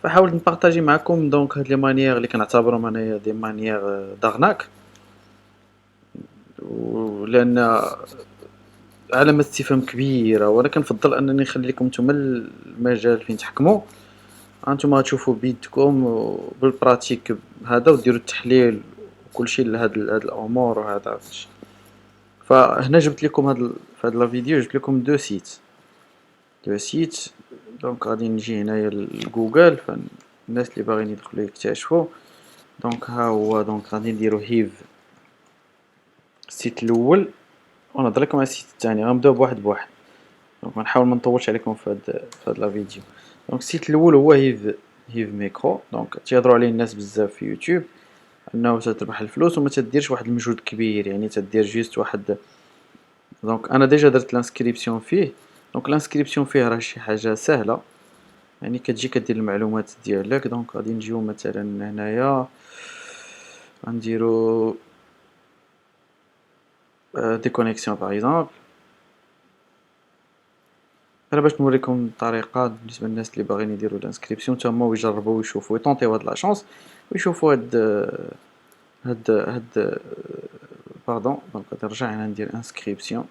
فحاولت نبارطاجي معكم دونك هاد لي مانيير اللي كنعتبرهم انايا دي مانيير دارناك، ولان علامة استفهام كبيرة، وانا كنفضل انني نخلي لكم نتوما المجال فين تحكموا. هانتوما غتشوفوا بيدكم وبالبراتيك هذا وديروا التحليل وكلشي لهاد الامور وهذا كلشي. فهنا جبت لكم في هاد لا فيديو جبت لكم دو سيت. دونك غادي نجي هنايا لجوجل، فالناس اللي باغيين يدخلوا يكتشفوا. دونك ها هو، دونك غادي نديرو هيف السيت الاول ونهضر لكم على السيت الثاني. غنبداو بواحد بواحد، دونك غنحاول ما نطولش عليكم في هاد لا فيديو. دونك السيت الاول هو هيف ميكرو. دونك تيهضروا عليه الناس بزاف في يوتيوب انه تربح الفلوس وما تديرش واحد المجهود كبير، يعني تدير جيست واحد. دونك انا ديجا درت لانسكريبسيون فيه. دونك لانسكريبسيون فيه راه شي حاجه سهله، يعني كتجي كدير المعلومات ديالك. دونك غادي نجيو مثلا هنايا غنديرو دي كونيكسيون باغ اكزومبل. انا باش نوريكم الطريقه بالنسبه للناس اللي باغيين يديروا الانسكريبسيون تما ويجربوا ويشوفوا يطونطيو هاد لا شانس ويشوفوا هاد باردون. دونك غادي نرجع هنا ندير انسكريبسيون.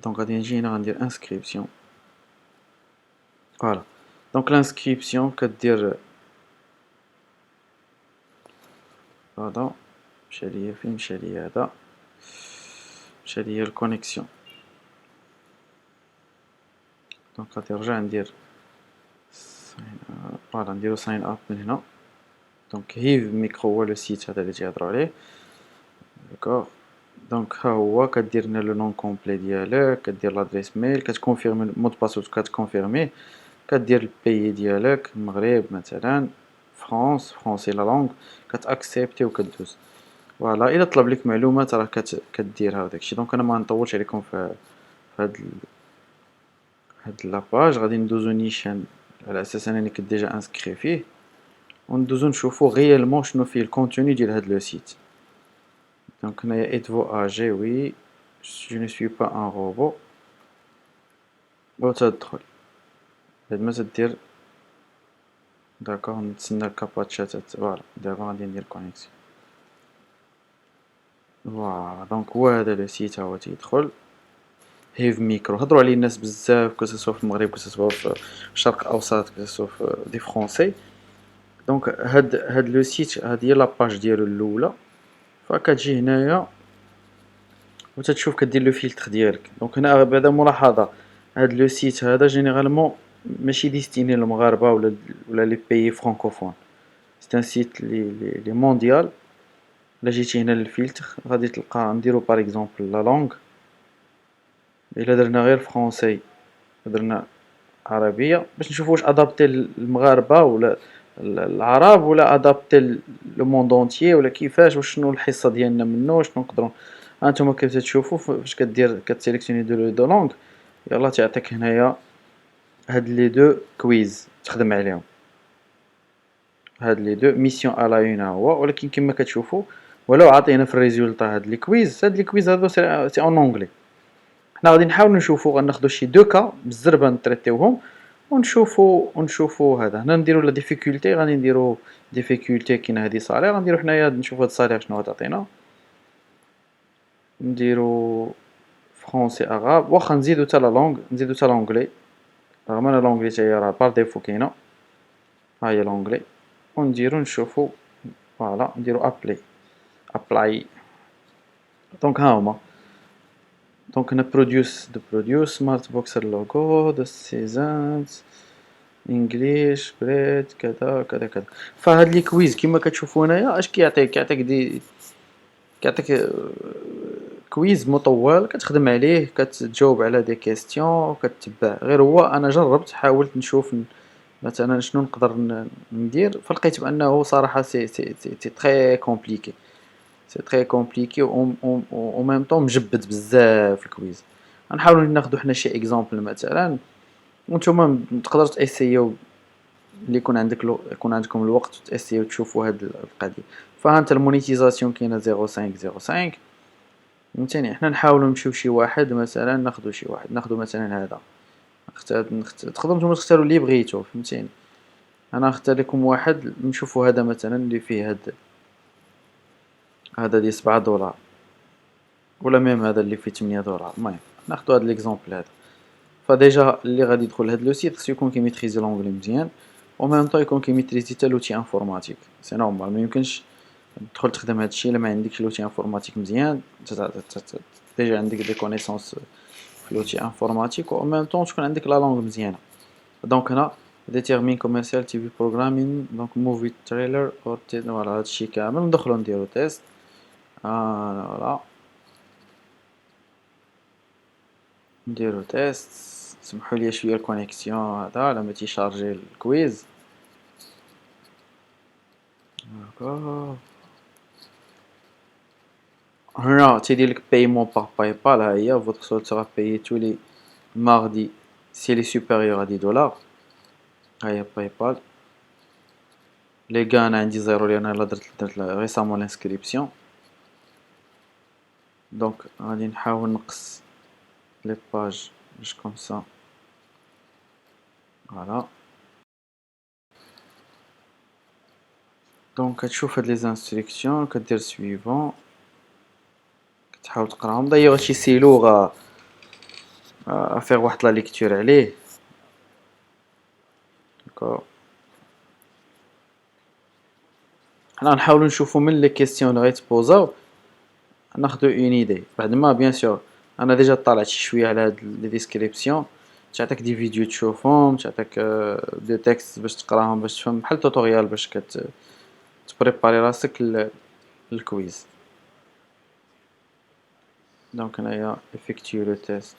دونك غادي نجي هنا غندير انسكريبسيون. فوالا. دونك لانسكريبسيون كدير هذا. مشى ليا فين مشى ليا هذا؟ مشى ليا الكونيكسيون. دونك غادي نرجع ندير فوالا نديرو ساين اب من هنا. دونك هيف ميكرو هو لو سيت هذا اللي تيهضروا عليه. داكوغ. دونك ها هو كدير هنا لو نون كومبلي ديالك، كدير لادريس ميل، كتكونفيرمي المود باسورد كتكونفيرميه، كدير البيي ديالك المغرب مثلا، فرونسي لا لونغ، كتاكسبتي وكدوز. فوالا. الا طلب لك معلومات راه كديرها وداكشي. دونك انا ما نطولش عليكم في هاد هاد لاباج. غادي ندوزو نيشان على اساس انني كنت ديجا انسكري فيه، وندوزو نشوفو غيالمون شنو فيه الكونتوني ديال هاد لو سيت. دونك هنايا êtes-vous âgé oui je ne suis pas un robot. وتدخل بعد ما تدير داكوغ. نتسنى الكاباتشا فوالا. دابا غادي ندير كونيكسيون. فوالا. دونك هو هذا لو سيت ها هو تيدخل. هيف ميكرو هضروا عليه الناس بزاف كو في المغرب كو في الشرق الاوسط كو في دي فرونسي. دونك هاد لو سيت هادي هي لاباج ديالو الاولى. فكتجي هنايا وتتشوف كدير لو فيلتر ديالك. دونك هنا بعدا ملاحظه، هاد لو سيت هذا جينيرالمون ماشي ديستيني للمغاربه ولا لي بيي فرانكوفون. سي ان سيت لي مونديال. الا جيتي هنا للفيلتر غادي تلقى نديرو باغ اكزومبل لا لونغ. الا درنا غير فرونسي درنا عربيه باش نشوفوا واش ادابتي للمغاربه ولا العرب ولا ادابتي لو موند اونتيي ولا كيفاش وشنو الحصه ديالنا منه شنو نقدروا. هانتوما كيف تشوفوا فاش كدير كتسيليكسيوني دو لونغ يلا تعطيك هنايا هاد لي دو كويز تخدم عليهم. هاد لي دو ميسيون الا اون هو، ولكن كما كتشوفوا ولو عطينا في الريزولطا هاد لي كويز هادو سي اون اونغلي. حنا غادي نحاولوا نشوفوا غناخدو شي دو كا بالزربه نتريتيوهم ونشوفوا هذا. هنا نديرو لا ديفيكولتي غادي نديرو ديفيكولتي كاين هادي صالير غنديرو حنايا نشوفوا هاد الصالير شنو غتعطينا. نديرو فرونسي اغاب واخا نزيدو حتى لا لونغ نزيدو حتى لونغلي رغم ان لونغلي حتى هي راه بار ديفو كاينه. ها هي لونغلي ونديرو نشوفو. فوالا نديرو ابلاي. دونك ها هما. دونك هنا بروديوس سمارت بوكسر لوغو دو سيزونز انجليش بريد كذا كذا كذا. فهاد لي كويز كيما كتشوفوا هنايا اش كيعطيك كويز مطول كتخدم عليه كتجاوب على دي كيستيون كتبع. غير هو انا جربت حاولت نشوف مثلا شنو نقدر ندير فلقيت بانه صراحه سي تري كومبليكي. سي تري كومبليكي او ميم طون مجبد بزاف الكويز. غنحاولوا ناخذوا حنا شي اكزامبل مثلا وانتم تقدروا تاسيو اللي يكون عندكم الوقت وتاسيو تشوفوا هاد القضيه. فها انت المونيتيزاسيون كاينه 0.5 فهمتيني. حنا نحاولوا نمشيو شي واحد مثلا ناخذ شي واحد ناخذ مثلا هذا تقدروا نتوما تختاروا اللي بغيتو فهمتيني. انا نختار لكم واحد نشوفوا هذا مثلا اللي فيه هذا ديال $7 ولا ميم هذا اللي فيه $8. المهم ناخذ هذا ليكزامبل هذا. فديجا اللي غادي يدخل لهاد لو سيت خصو يكون كيميتريزي لونجلي مزيان و ميم طون يكون كيميتريزي حتى لوتي انفورماتيك. سي نورمال ما يمكنش تدخل تخدم هادشي الا ما عندكش لوتي انفورماتيك مزيان. ديجا عندك دي كونيسونس في لوتي انفورماتيك و ميم طون تكون عندك لا لونغ مزيانه. دونك هنا ديتيرمين كوميرسيال تي في بروغرامين دونك موفي تريلر اور فوالا هادشي كامل ندخلو نديرو تيست. فوالا نديرو تيست. سمحوا لي شويه الكونيكسيون هذا لما تيشارجي الكويز. داكوغ هنا تيدير لك بايمون باغ باي بال. ها هي votre solde sera payé tous les mardis si elle est supérieure à $10. ها هي باي بال. لي غا انا عندي زيرو لان انا درت ريسامون لانسكريبسيون. دونك غادي نحاول نقص لي باج باش كوم سا. فوالا دونك كتشوف هاد لي انستركسيون كدير سويفون كتحاول تقراهم. دايوغ هادشي سيلوغ افير واحد لا ليكتور عليه. داكوغ حنا نحاولو نشوفو من لي كيسيون اللي غيتبوزاو ناخدو اون ايدي. بعد ما بيان سور انا ديجا طالعت شي شويه على هاد لي ديسكريبسيون تعطيك دي فيديو تشوفهم تعطيك دي تكست باش تقراهم باش تفهم بحال توتوريال باش تبريباري راسك للكويز. دونك هنايا effectue le test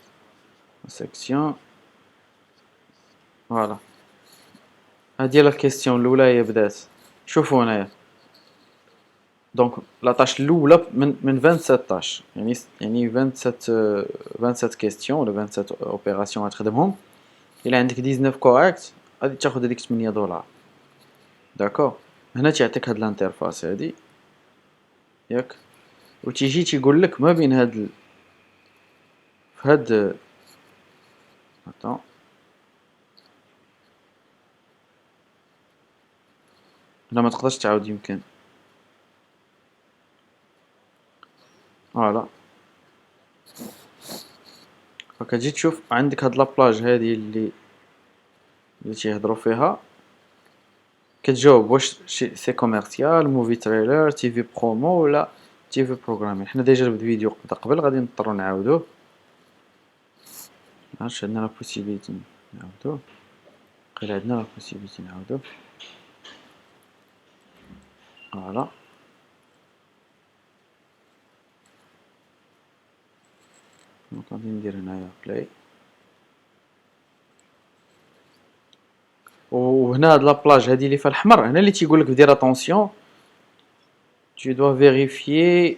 section. فوالا هادي لا كيسيون الاولى هي بدات. شوفوا هنايا دونك لا طاش الاولى من 27 طاش يعني 27 كيسيون ولا 27 اوبيراسيون غتخدمهم. الا عندك 19 كوريكت غادي تاخذ هذيك $8. داكوغ هنا تيعطيك هاد الانترفاس هادي ياك وتيجي تيقول لك ما بين هاد في هاد اتون هنا ما تقدرش تعاود يمكن. فوالا فكتجي تشوف عندك هاد لابلاج هادي اللي تيهضروا فيها كتجاوب واش سي كوميرسيال موفي تريلر تي في برومو ولا تي في بروغرامين. حنا ديجا الفيديو بدا قبل غادي نضطروا نعاودوه. عرفتش عندنا لا بوسيبيليتي نعاودوه. قيل عندنا لا بوسيبيليتي نعاودوه. فوالا دونك غادي ندير هنايا بلاي. وهنا هاد لابلاج هادي اللي فيها الحمر هنا اللي تيقول لك دير اتونسيون tu dois vérifier.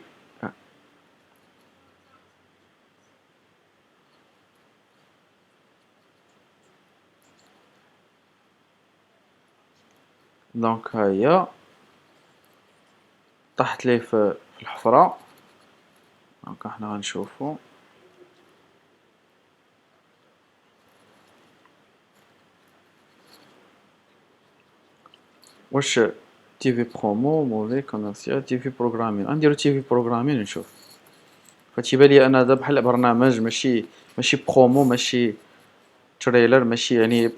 دونك ها هي طاحت ليه في الحفرة. دونك حنا غنشوفو واش تي في برومو موفي كوميرسيال تي في بروغرامين. غنديرو تي في بروغرامين نشوف. فتيبان لي انا هذا بحال برنامج ماشي برومو ماشي تريلر ماشي يعني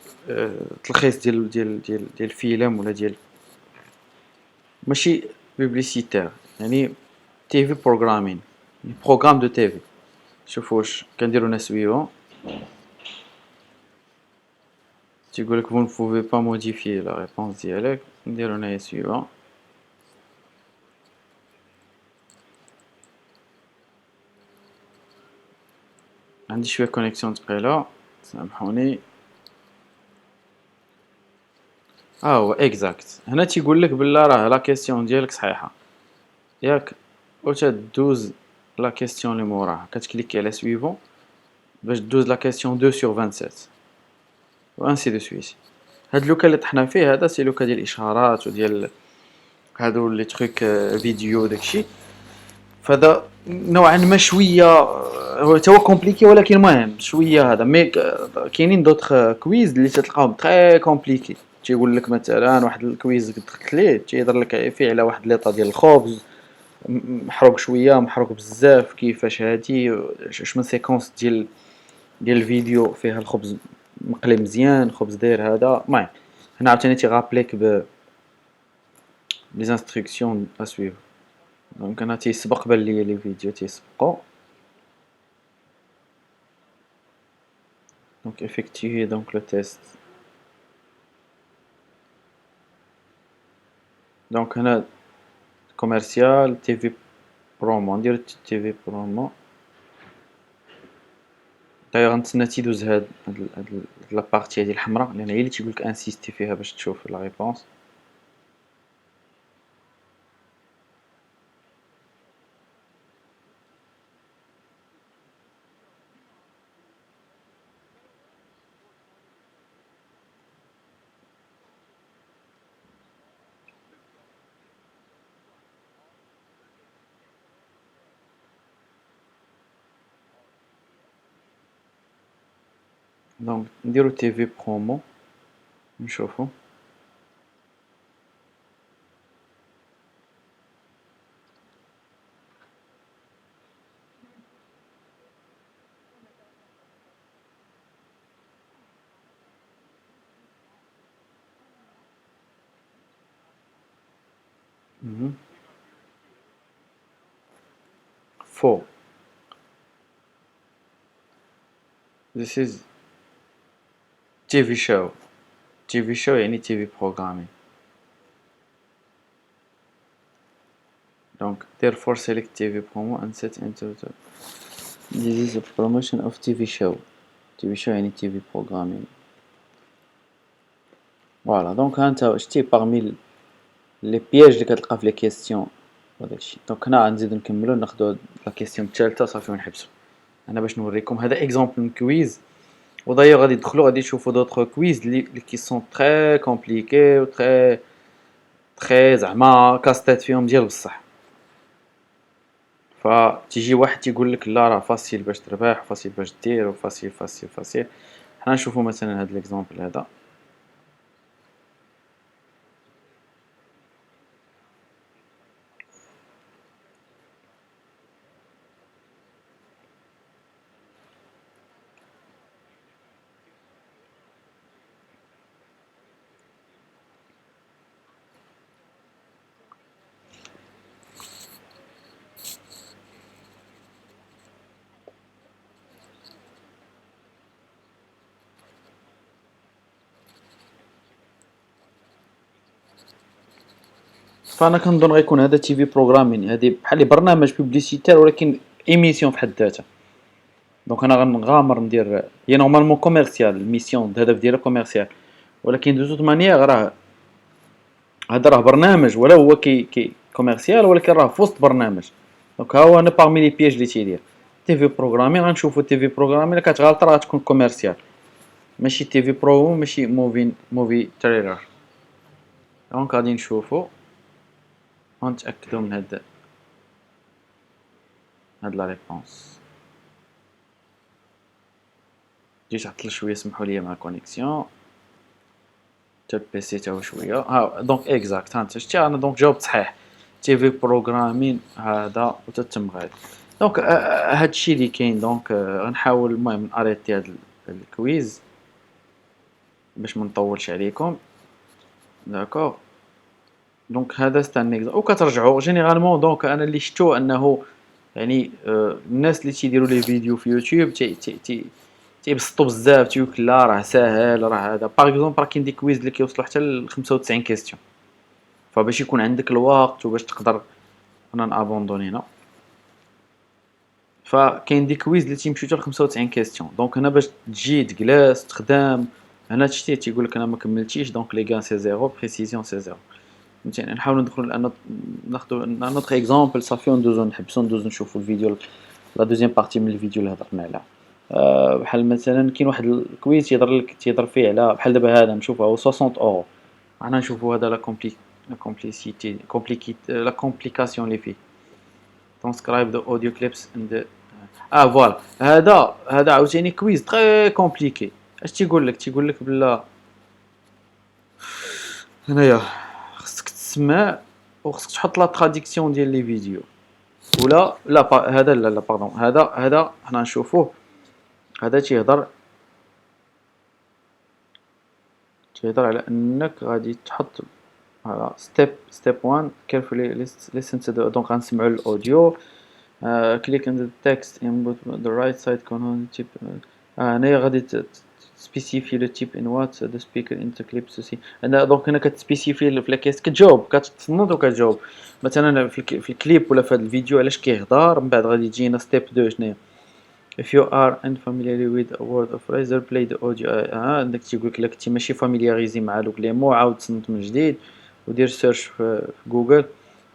تلخيص ديال فيلم ولا ديال ماشي بوبليسيتير يعني تي في بروغرامين بروغرام دو تي في. شوفوا واش كنديرو هنا سويفون تيقول لك vous ne pouvez pas modifier la réponse ديالك. نديرو هنايا سويفون. عندي شويه كونيكسيون ثقيله سامحوني. هو اكزاكت هنا تيقول لك بلا راه لا كيسيون ديالك صحيحه ياك وتدوز لا كيسيون اللي موراها كتكليكي على سويفون باش دوز لا كيسيون 2 sur 27 وانسي دو سويت. هاد لوكا اللي طحنا فيه هذا سي لوكا ديال الاشهارات وديال هادو لي تروك فيديو داكشي. فهذا نوعا ما شويه هو تا هو كومبليكي، ولكن المهم شويه هذا. مي كاينين دوطخ كويز اللي تلقاهم تري كومبليكي. تيقول لك مثلا واحد الكويز دخلت ليه تيهضر لك فيه على واحد ليطا ديال الخبز محروق شويه محروق بزاف، كيفاش هادي اش من سيكونس ديال الفيديو فيها الخبز مقلي مزيان، خبز داير هذا. المهم هنا عاوتاني تيغابليك ب لي انستركسيون ا سويفر. دونك انا تيسبق بان ليا لي فيديو تيسبقوا. دونك effectuer donc le test. دونك هنا كوميرسيال تي في برومو، ندير تي في برومو. دايوغ غنتسنى تيدوز هاد لابارتي هادي الحمراء لان هي اللي تيقولك انسيستي فيها باش تشوف لا ريبونس. دونك نديرو تي في برومو نشوفو. فو this is تي في شو. تي في شو يعني تي في بروغرامين. دونك therefore select TV promo and set into the this is a promotion of TV show. TV show يعني TV programming. فوالا دونك ها انت شتي باغمي لي بياج اللي كتلقى في لي كيستيون وداكشي. دونك هنا غنزيدو نكملو ناخدو لا كيستيون الثالثه صافي ونحبسو. انا باش نوريكم هذا اكزامبل من كويز، ودايوغ غادي تدخلوا غادي تشوفوا دوطخ كويز اللي كي سون تري كومبليكي و تري زعما كاستيت فيهم ديال بصح. فتيجي واحد تيقول لك لا راه فاسيل باش تربح وفاسيل باش دير وفاسيل فاسيل فاسيل. حنا نشوفوا مثلا هذا الاكزامبل هذا. فانا كنظن غيكون هذا تي في بروغرامين، هذه بحال برنامج بوبليسيتير ولكن ايميسيون في حد ذاتها. دونك انا غنغامر ندير هي نورمالمون كوميرسيال، الميسيون الهدف ديالها كوميرسيال، ولكن دو زوت مانيير راه هذا راه برنامج ولا هو كي كوميرسيال، ولكن راه في وسط برنامج. دونك ها هو انا باغمي لي بياج اللي تيدير تي في بروغرامين. غنشوفو تي في بروغرامين الا كتغلط راه تكون كوميرسيال، ماشي تي في برو ماشي موفي تريلر. دونك غادي نشوفو ونتاكدو من هاد لا ريبونس. جيت عطل شويه سمحوا لي مع الكونيكسيون حتى البيسي تا هو شويه. ها دونك اكزاكت ها انت شتي انا دونك جاوبت صحيح تي في بروغرامين هذا وتتم غادي. دونك هادشي اللي كاين. دونك غنحاول المهم ناريتي هاد الكويز باش ما نطولش عليكم. داكوغ دونك هذا ستان وكترجعوا جينيرالمون. دونك انا اللي شفتو انه يعني الناس اللي تيديروا لي فيديو في يوتيوب تيبسطوا بزاف تيقول لا راه ساهل راه هذا. باغ اكزومبل راه كاين دي كويز اللي كيوصلوا حتى ل 95 كيستيون، فباش يكون عندك الوقت وباش تقدر انا نابوندوني هنا. فكاين دي كويز اللي تيمشيو حتى ل 95 كيستيون. دونك هنا باش تجي تجلس تخدم هنا شتي تيقول لك انا ما كملتيش. دونك لي غان سي زيرو بريسيزيون سي زيرو. فهمتيني نحاولوا ندخلوا لان ناخذوا نوتر اكزامبل صافي وندوزو نحبسوا ندوزو نشوفوا الفيديو لا دوزيام بارتي من الفيديو اللي هضرنا عليها. بحال مثلا كاين واحد الكويز تيهضر فيه على بحال دابا هذا نشوفوا هو 60 اورو. انا نشوفوا هذا لا كومبليسيتي لا كومبليكاسيون اللي فيه. transcribe the audio clips in the فوالا. هذا عاوتاني كويز تري كومبليكي. اش تيقول لك بلا هنايا خصك تسمع وخصك تحط لا تراديكسيون ديال لي فيديو ولا هذا لا باردون. هذا حنا نشوفوه. هذا تيهضر على انك غادي تحط على ستيب 1 carefully listen to the. دونك غنسمعوا الاوديو. click on the text input the right side كون تيب. هنايا غادي سبيسيفي لو تيب ان وات the speaker into clip to see. انا دونك هنا كتسبيسيفي في لاكيس كتجاوب كتصنت وكتجاوب. مثلا في الكليب ولا في هذا الفيديو علاش كيهضر. من بعد غادي تجينا ستيب 2 شنو if you are unfamiliar with a word or phrase play the audio. عندك تيقول لك كنتي ماشي فاميلياريزي مع دوك لي مو عاود تصنت من جديد ودير سيرش في جوجل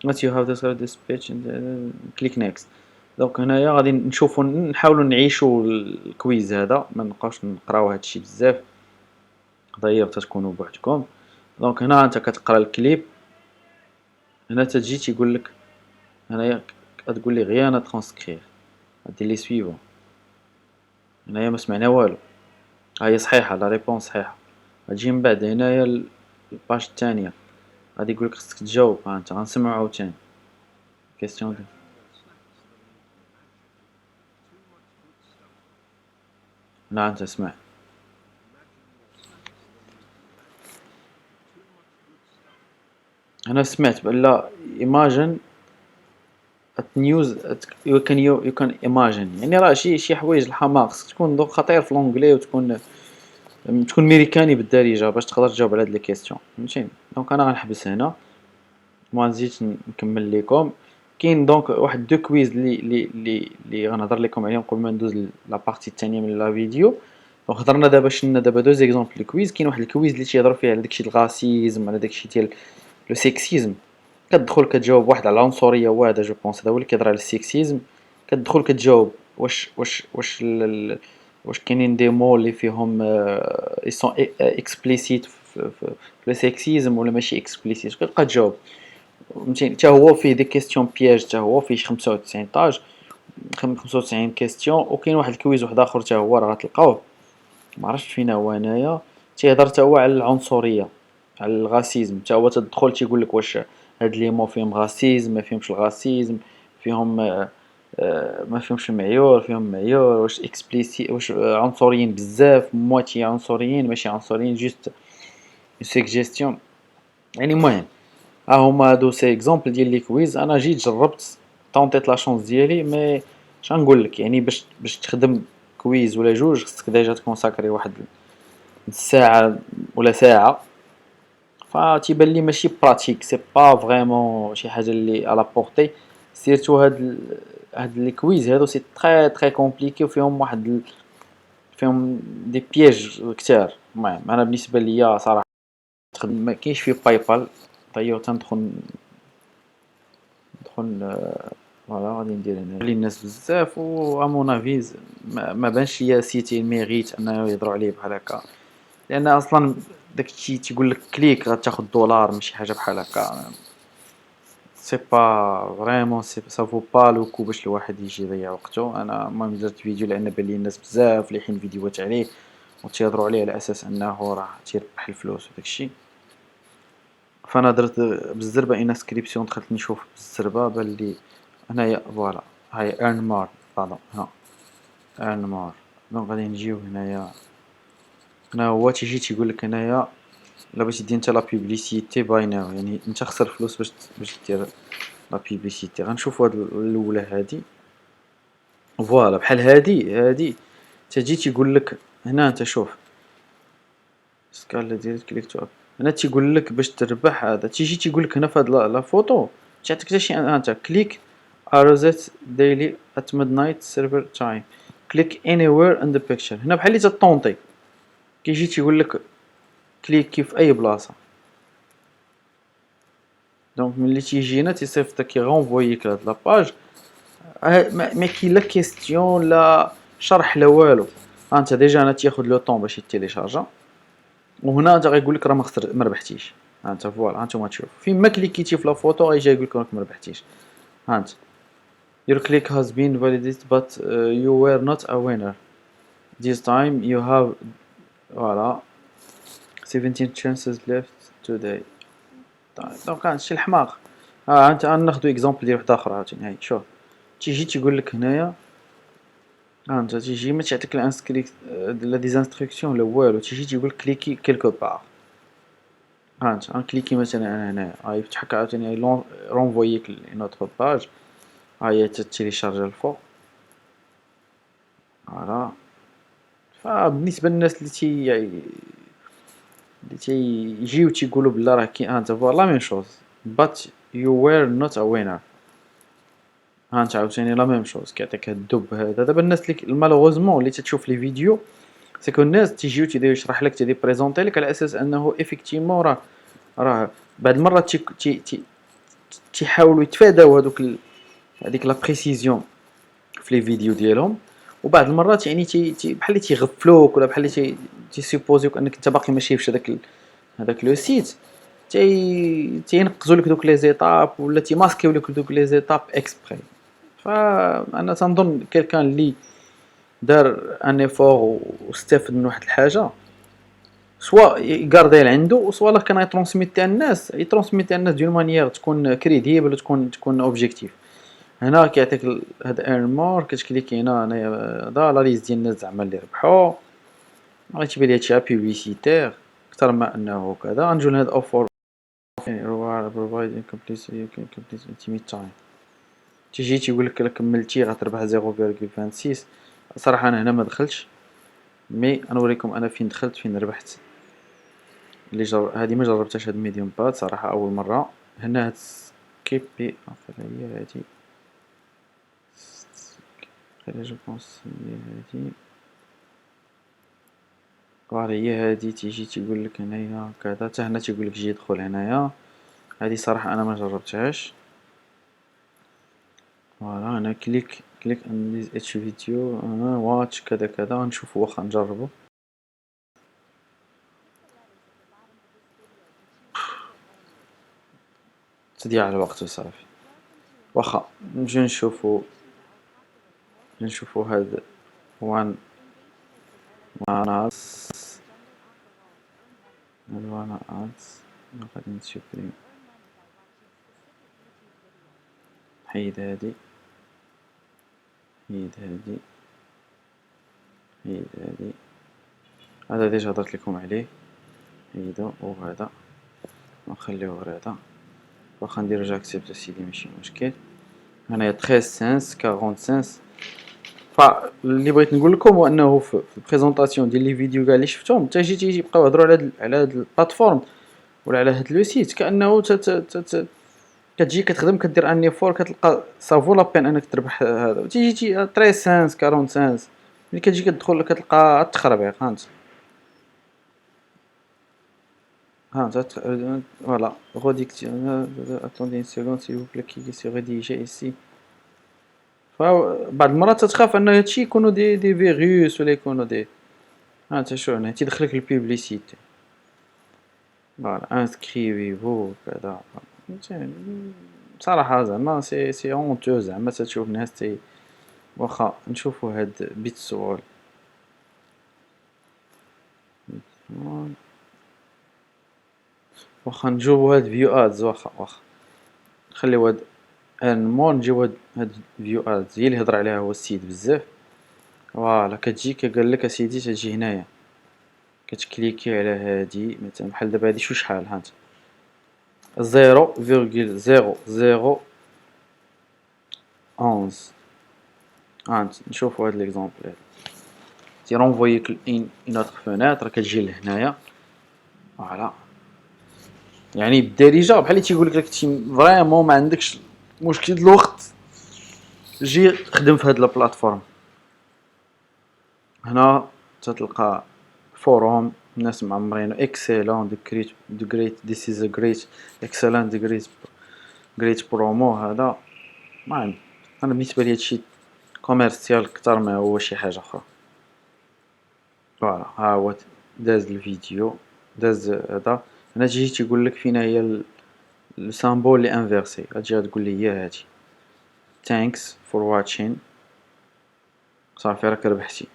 what you have to start this page and click next. دونك هنايا غادي نشوفوا نحاولوا نعيشوا الكويز هذا ما نبقاوش نقراو هادشي بزاف قضيه تكونوا بوحدكم. دونك هنا انت كتقرا الكليب. هنا تجي تيقول لك هنايا تقول لي غيانا ترانسكرير دير لي سويفون. هنايا ما سمعنا والو. هي صحيحه لا ريبونس صحيحه. غتجي من بعد هنايا الباج الثانيه غادي يقول لك خصك تجاوب. انت غنسمعوا عاوتاني كيسيون دي. لا انت اسمع. انا سمعت بلا imagine at news you can imagine يعني راه شي حوايج الحماق خصك تكون دوك خطير في لونجلي وتكون ميريكاني بالدارجه باش تقدر تجاوب على هاد لي كيسيون فهمتيني. دونك انا غنحبس هنا ما نزيدش نكمل لكم. كاين دونك واحد دو كويز اللي غنهضر لكم عليهم قبل ما ندوز لا بارتي الثانيه من لا فيديو. دونك هضرنا دابا شفنا دابا دو زيكزامبل الكويز. كاين واحد الكويز اللي تيهضر فيه على داكشي الغاسيزم على داكشي ديال لو سيكسيزم. كتدخل كتجاوب واحد على العنصريه واحده جو بونس هذا هو اللي كيهضر على السيكسيزم. كتدخل كتجاوب واش كاينين دي مو اللي فيهم اي سون اكسبليسيت في لو سيكسيزم ولا ماشي اكسبليسيت. كتبقى تجاوب فهمتيني. حتى هو فيه دي كيسيون بياج. حتى هو فيه 95 طاج 95 كيسيون. وكاين واحد الكويز واحد اخر حتى هو راه غتلقاوه ما عرفتش فين هو هنايا تيهضر حتى هو على العنصريه على الغاسيزم. حتى هو تدخل تيقول لك واش هاد لي مو فيهم غاسيزم ما فيهمش الغاسيزم فيهم ما فيهمش المعيور فيهم معيور واش اكسبليسي واش عنصريين بزاف مواتي عنصريين ماشي عنصريين جوست سيجيستيون يعني. المهم ها هما هادو سي اكزامبل ديال لي كويز. انا جيت جربت طونطيت لا شونس ديالي مي شنقول لك يعني باش تخدم كويز ولا جوج خصك ديجا تكونساكري واحد ساعه ولا ساعه. فتيبان لي ماشي براتيك سي با فريمون شي حاجه اللي على بورتي سيرتو هاد لي كويز هادو سي تري كومبليكي وفيهم فيهم دي بياج كتار. المهم انا بالنسبه ليا صراحه ما كاينش في باي بال طيب تندخل فوالا غادي ندير هنا الناس بزاف و امون افيز ما بانش ليا سيتي ميريت انه يهضروا عليه بحال هكا لان اصلا داكشي تيقول لك كليك غتاخد دولار ماشي حاجه بحال هكا. سي با فريمون سا فو با لو كو باش الواحد يجي يضيع وقته. انا المهم درت فيديو لان بان لي الناس بزاف اللي حين فيديوهات عليه وتيهضروا عليه على اساس انه راه تيربح الفلوس وداكشي. فانا درت بالزربه انسكريبسيون دخلت نشوف بالزربه بان لي هنايا فوالا هاي earn more باردون ها earn more. دونك غادي نجيو هنايا. هنا هو تيجي تيقول لك هنايا لا باش دير نتا لا بوبليسيتي باينه يعني انت خسر فلوس باش دير لا بوبليسيتي. غنشوفوا هاد الاولى هادي فوالا بحال هادي تجي تيقول لك هنا انت شوف سكال ديال كليك تو اب. هنا تيقول لك باش تربح هذا تيجي تيقول لك هنا في هاد لا فوتو تعطيك حتى شي انت كليك ارزت ديلي ات ميدنايت سيرفر تايم كليك انيوير ان ذا بيكتشر. هنا بحال اللي تطونطي كيجي تيقول لك كليكي في اي بلاصه. دونك ملي تيجي هنا تيصيفط لك يغونفويك لهاد لاباج ما كاين لا كيستيون لا شرح لا والو. انت ديجا انا تياخذ لو طون باش يتيليشارجا وهنا انت غيقول لك راه ما ربحتيش. ها انت فوالا انتما تشوف فين ما كليكيتي في لا فوتو غيجي يقول لك راك ما ربحتيش. ها انت your click has been validated but you were not a winner this time you have voilà 17 chances left today. دونك هادشي الحماق. انت ناخدو اكزومبل ديال وحده اخرى عاوتاني. هاي شوف تيجي تيقول لك هنايا انت تيجي ما تعطيك الانسكريكت لا ديزانستركسيون لا والو، تيجي تيقول كليكي كيلكو بار. انت غنكليكي مثلا انا هنايا يفتحك عاوتاني رونفوييك لين اوتر باج. هي تتيليشارجي الفوق فوالا. فبالنسبه للناس اللي تيجيو تيقولوا بلا راه كي انت فوالا ميم شوز but you were not a winner. انت عاوتاني لا ميم شوز كيعطيك هاد الدب هذا. دابا الناس اللي مالوغوزمون اللي تتشوف لي فيديو سيكو الناس تيجيو تيبداو يشرح لك تيدي بريزونطي لك على اساس انه افيكتيمون راه بعض المرات تيحاولوا يتفاداو هذيك لا بريسيزيون في لي فيديو ديالهم، وبعض المرات يعني بحال اللي تيغفلوك ولا بحال اللي تيسيبوزيوك انك انت باقي ما شايفش هذاك لو سيت. تينقزوا لك دوك لي زيتاب ولا تيماسكيو لك دوك لي زيتاب اكسبري. فانا تنظن كيلكان اللي دار ان ايفور واستفد من واحد الحاجه سوا يغارديها عنده سوا لا كان يترونسميتيها الناس دون مانيير تكون كريديبل وتكون اوبجيكتيف. هنا كيعطيك هاد ايرن مور كتكليكي هنايا هذا لا ليست ديال الناس زعما اللي ربحوا. غتبان لي هادشي بوبليسيتير اكثر ما انه كذا. غنجيو لهاد اوفر بروفايد كومبليت انتيميت تايم. تيجي تيقول لك الا كملتي غتربح 0.26. صراحه انا هنا ما دخلتش مي غنوريكم انا فين دخلت فين ربحت. اللي هادي ما جربتهاش هاد ميديوم باد صراحه اول مره. هنا هاد سكيبي هي هادي خلينا جو بونس هي هادي فوالا هي هادي. تيجي تيقول لك هنايا كذا حتى هنا تيقول لك جي دخل هنايا. هادي صراحه انا ما جربتهاش. فوالا انا كليك ان ذيس اتش فيديو انا واتش كذا كذا نشوفو واخا نجربو. تضيع الوقت وصافي. واخا نجي نشوفو هاد وان ادز وان ادز غادي نسوبريم. حيد هادي هذا ديجا هضرت لكم عليه حيدو. وهذا ونخليو غير هذا واخا ندير رجع اكسبت سيدي ماشي مشكل. هنايا 13 سنس 40 سنس. فاللي بغيت نقول لكم هو انه في البريزونطاسيون ديال لي فيديو كاع اللي شفتهم تيجي يبقاو يهضروا على هاد البلاتفورم ولا على هاد لو سيت كانه كتجي كتخدم كدير اني فور كتلقى صافو لا بين انك تربح هذا. تيجي 13 سنس 40 سنس ملي كتجي كتدخل كتلقى التخربيق. فوالا attendez une seconde s'il vous plaît cliquez sur rédiger ici. فبعض المرات تتخاف ان هادشي يكونوا دي فيروس ولا يكونوا انت شو هنا تيدخلك البيبليسيتي. فوالا انسكريفيفو كذا. بصراحه زعما سي اونتو زعما تشوف الناس واخا نشوفوا هاد بيت السؤال. واخا نجيبو هاد فيو ادز واخا نخليو هاد مور نجيو هاد فيو ادز هي اللي هضر عليها هو السيد بزاف. فوالا كتجي كقال لك اسيدي تجي هنايا كتكليكي على هادي مثلا بحال دابا هادي شحال هانت 0.0011. هانت نشوفو هاد ليكزومبل هذا تيرونفويك اون اوتر فونيتر كتجي لهنايا. فوالا يعني بالدارجه بحال اللي تيقول لك فريمون ما عندكش مشكل الوقت جي خدم في هاد البلاتفورم. هنا تتلقى فوروم الناس معمرين اكسلون دو غريت ذيس از ا غريت اكسلنت غريت برومو. هذا ما عندي انا بالنسبه لي هادشي كوميرسيال اكثر ما هو شي حاجه اخرى. فوالا ها هو داز الفيديو داز هذا. هنا تجي تيقول لك فين هي السامبول لي انفيرسي. غتجي تقول لي هي هادي thanks for watching. صافي راك ربحتي.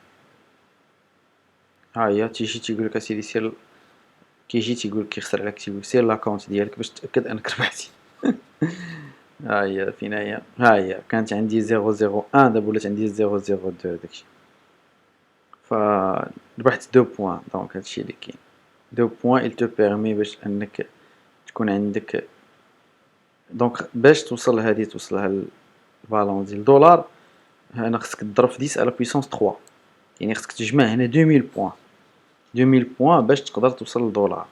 ها هي تيجي تيقولك اسيدي سير، كيجي تيقولك كيخسر عليك تيقولك سير لاكونت ديالك باش تأكد انك ربحتي. ها هي فين هي، ها هي كانت عندي 001 دابا ولات عندي 002 داكشي. فربحت 2 بوان. دونك هادشي اللي كاين 2 بوان il te permet باش انك تكون عندك. دونك باش توصل لهادي توصلها الفالون ديال الدولار، هنا خصك تضرب في 10 على بويسونس 3، يعني خصك تجمع هنا 2000 بوان. 2000 بوان باش تقدر توصل للدولار.